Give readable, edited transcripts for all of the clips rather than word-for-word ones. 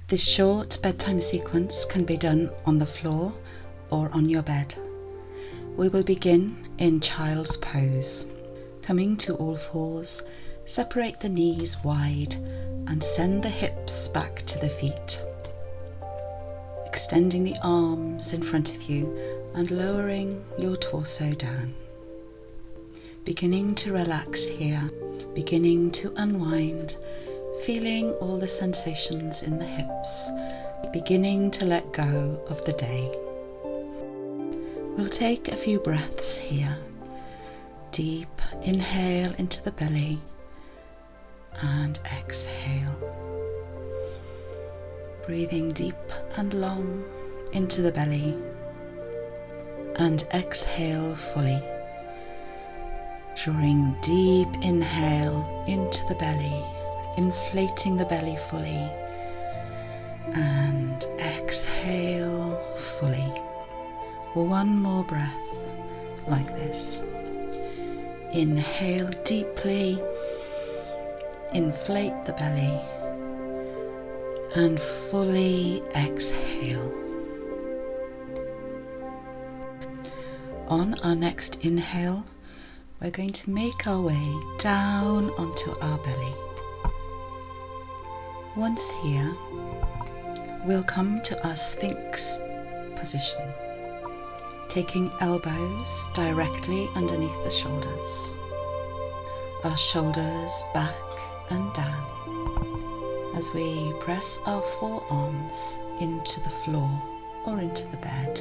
This short bedtime sequence can be done on the floor or on your bed. We will begin in child's pose. Coming to all fours, separate the knees wide and send the hips back to the feet. Extending the arms in front of you and lowering your torso down. Beginning to relax here, beginning to unwind, feeling all the sensations in the hips, beginning to let go of the day. We'll take a few breaths here. Deep inhale into the belly and exhale. Breathing deep and long into the belly and exhale fully. Drawing deep inhale into the belly, inflating the belly fully, and exhale fully. One more breath like this. Inhale deeply, inflate the belly, and fully exhale. On our next inhale, we're going to make our way down onto our belly. Once here, we'll come to our Sphinx position, taking elbows directly underneath the shoulders, our shoulders back and down as we press our forearms into the floor or into the bed.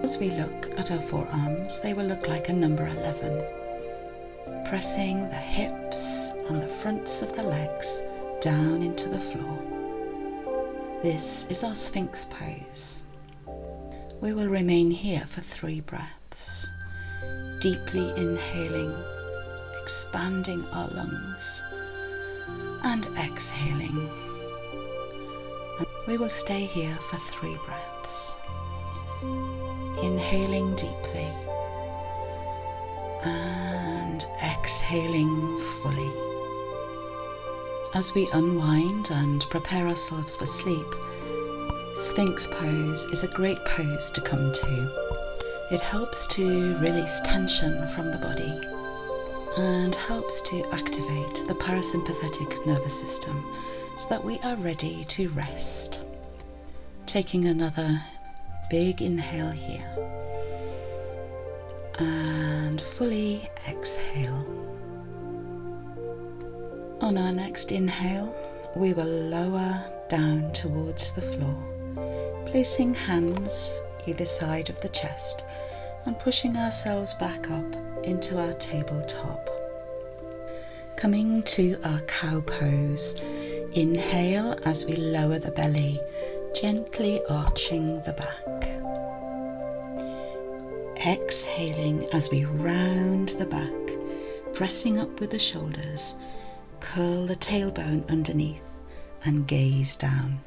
As we look at our forearms, they will look like a number 11, pressing the hips and the fronts of the legs down into the floor. This is our Sphinx pose. We will remain here for 3 breaths, deeply inhaling, expanding our lungs, and exhaling. And we will stay here for 3 breaths, inhaling deeply and exhaling fully. As we unwind and prepare ourselves for sleep, Sphinx pose is a great pose to come to. It helps to release tension from the body and helps to activate the parasympathetic nervous system so that we are ready to rest. Taking another big inhale here and fully exhale. On our next inhale, we will lower down towards the floor, placing hands either side of the chest and pushing ourselves back up into our tabletop. Coming to our cow pose, inhale as we lower the belly, gently arching the back. Exhaling as we round the back, pressing up with the shoulders, curl the tailbone underneath and gaze down.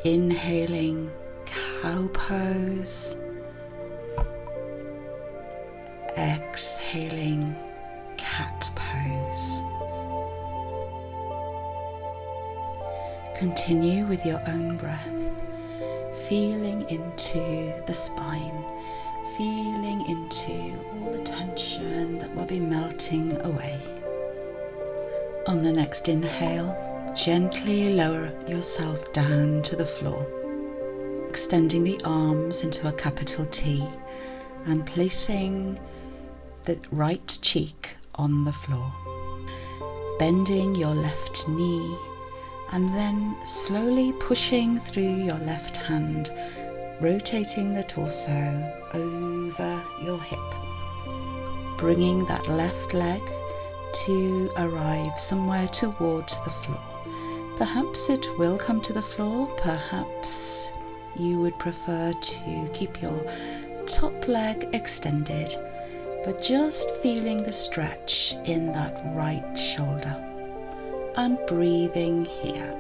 Inhaling, cow pose. Exhaling, cat pose. Continue with your own breath, feeling into the spine, feeling into all the tension that will be melting away. On the next inhale, gently lower yourself down to the floor, extending the arms into a capital T and placing the right cheek on the floor. Bending your left knee and then slowly pushing through your left hand, rotating the torso over your hip, bringing that left leg to arrive somewhere towards the floor. Perhaps it will come to the floor, perhaps you would prefer to keep your top leg extended, but just feeling the stretch in that right shoulder and breathing here.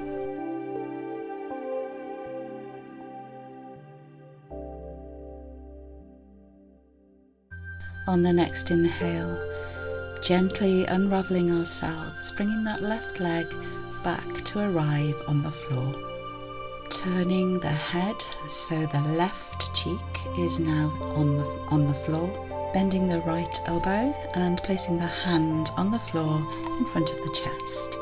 On the next inhale, gently unraveling ourselves, bringing that left leg back to arrive on the floor. Turning the head so the left cheek is now on the floor, bending the right elbow and placing the hand on the floor in front of the chest.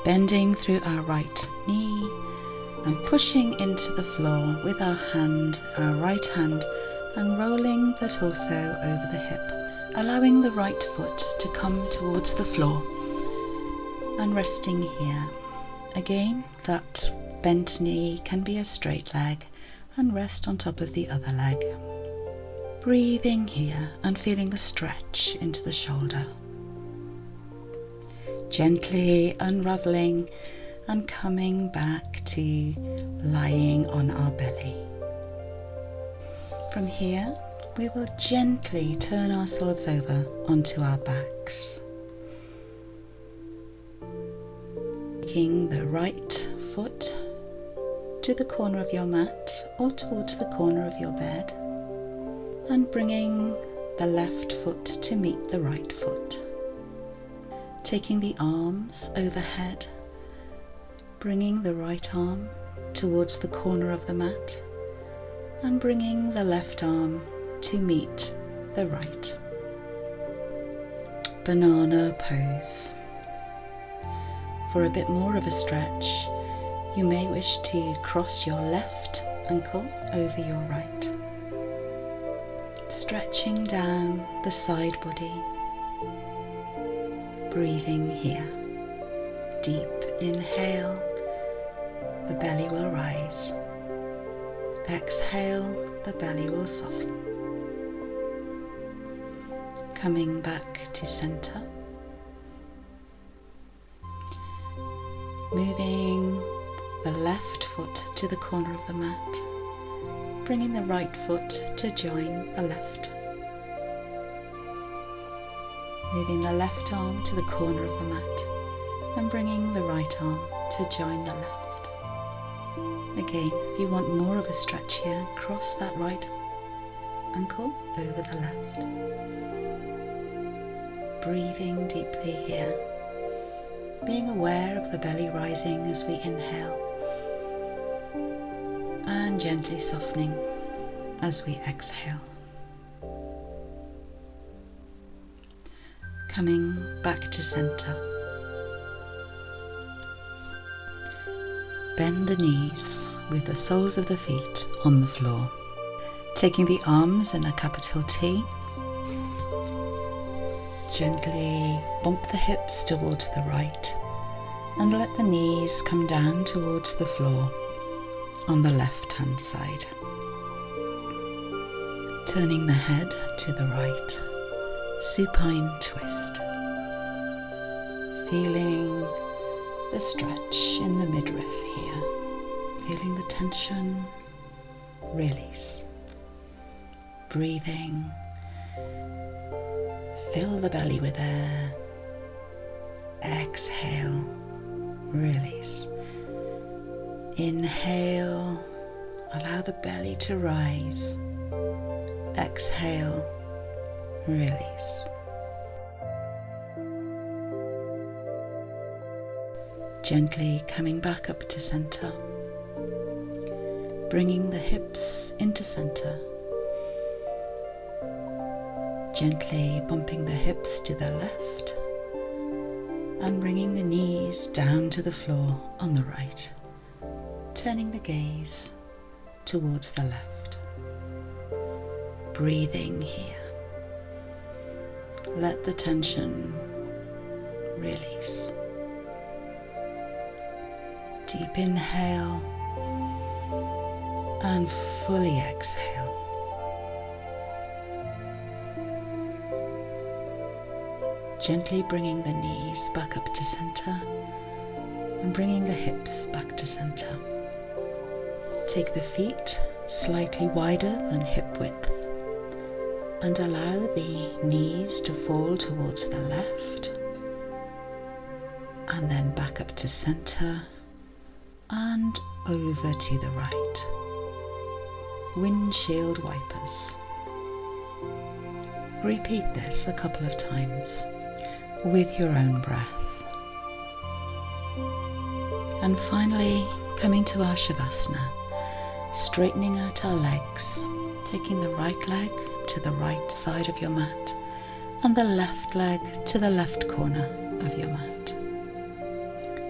Bending through our right knee and pushing into the floor with our right hand, and rolling the torso over the hip, allowing the right foot to come towards the floor and resting here. Again, that bent knee can be a straight leg and rest on top of the other leg. Breathing here and feeling the stretch into the shoulder. Gently unraveling and coming back to lying on our belly. From here, we will gently turn ourselves over onto our backs. Taking the right foot to the corner of your mat or towards the corner of your bed, and bringing the left foot to meet the right foot. Taking the arms overhead, bringing the right arm towards the corner of the mat, and bringing the left arm to meet the right. Banana pose. For a bit more of a stretch, you may wish to cross your left ankle over your right. Stretching down the side body. Breathing here. Deep inhale, the belly will rise. Exhale, the belly will soften. Coming back to center. Moving the left foot to the corner of the mat, bringing the right foot to join the left. Moving the left arm to the corner of the mat and bringing the right arm to join the left. Again, if you want more of a stretch here, cross that right ankle over the left. Breathing deeply here. Being aware of the belly rising as we inhale and gently softening as we exhale. Coming back to center. Bend the knees with the soles of the feet on the floor. Taking the arms in a capital T. Gently bump the hips towards the right and let the knees come down towards the floor on the left hand side. Turning the head to the right, supine twist. Feeling the stretch in the midriff here. Feeling the tension, release. Breathing. Fill the belly with air. Exhale, release. Inhale, allow the belly to rise. Exhale, release. Gently coming back up to center. Bringing the hips into center. Gently bumping the hips to the left and bringing the knees down to the floor on the right, turning the gaze towards the left. Breathing here. Let the tension release. Deep inhale and fully exhale. Gently bringing the knees back up to center and bringing the hips back to center. Take the feet slightly wider than hip width and allow the knees to fall towards the left and then back up to center and over to the right. Windshield wipers. Repeat this a couple of times with your own breath. And finally, coming to our savasana, straightening out our legs, taking the right leg to the right side of your mat and the left leg to the left corner of your mat.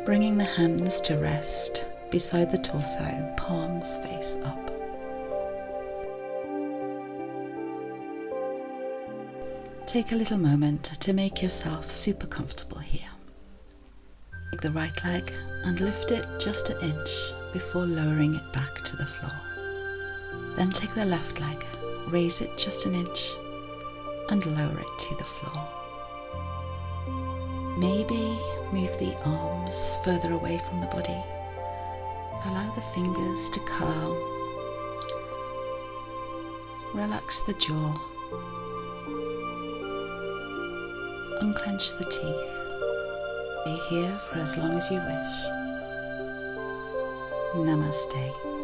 Bringing the hands to rest beside the torso, palms face up. Take a little moment to make yourself super comfortable here. Take the right leg and lift it just an inch before lowering it back to the floor. Then take the left leg, raise it just an inch and lower it to the floor. Maybe move the arms further away from the body. Allow the fingers to curl. Relax the jaw. Unclench the teeth. Stay here for as long as you wish. Namaste.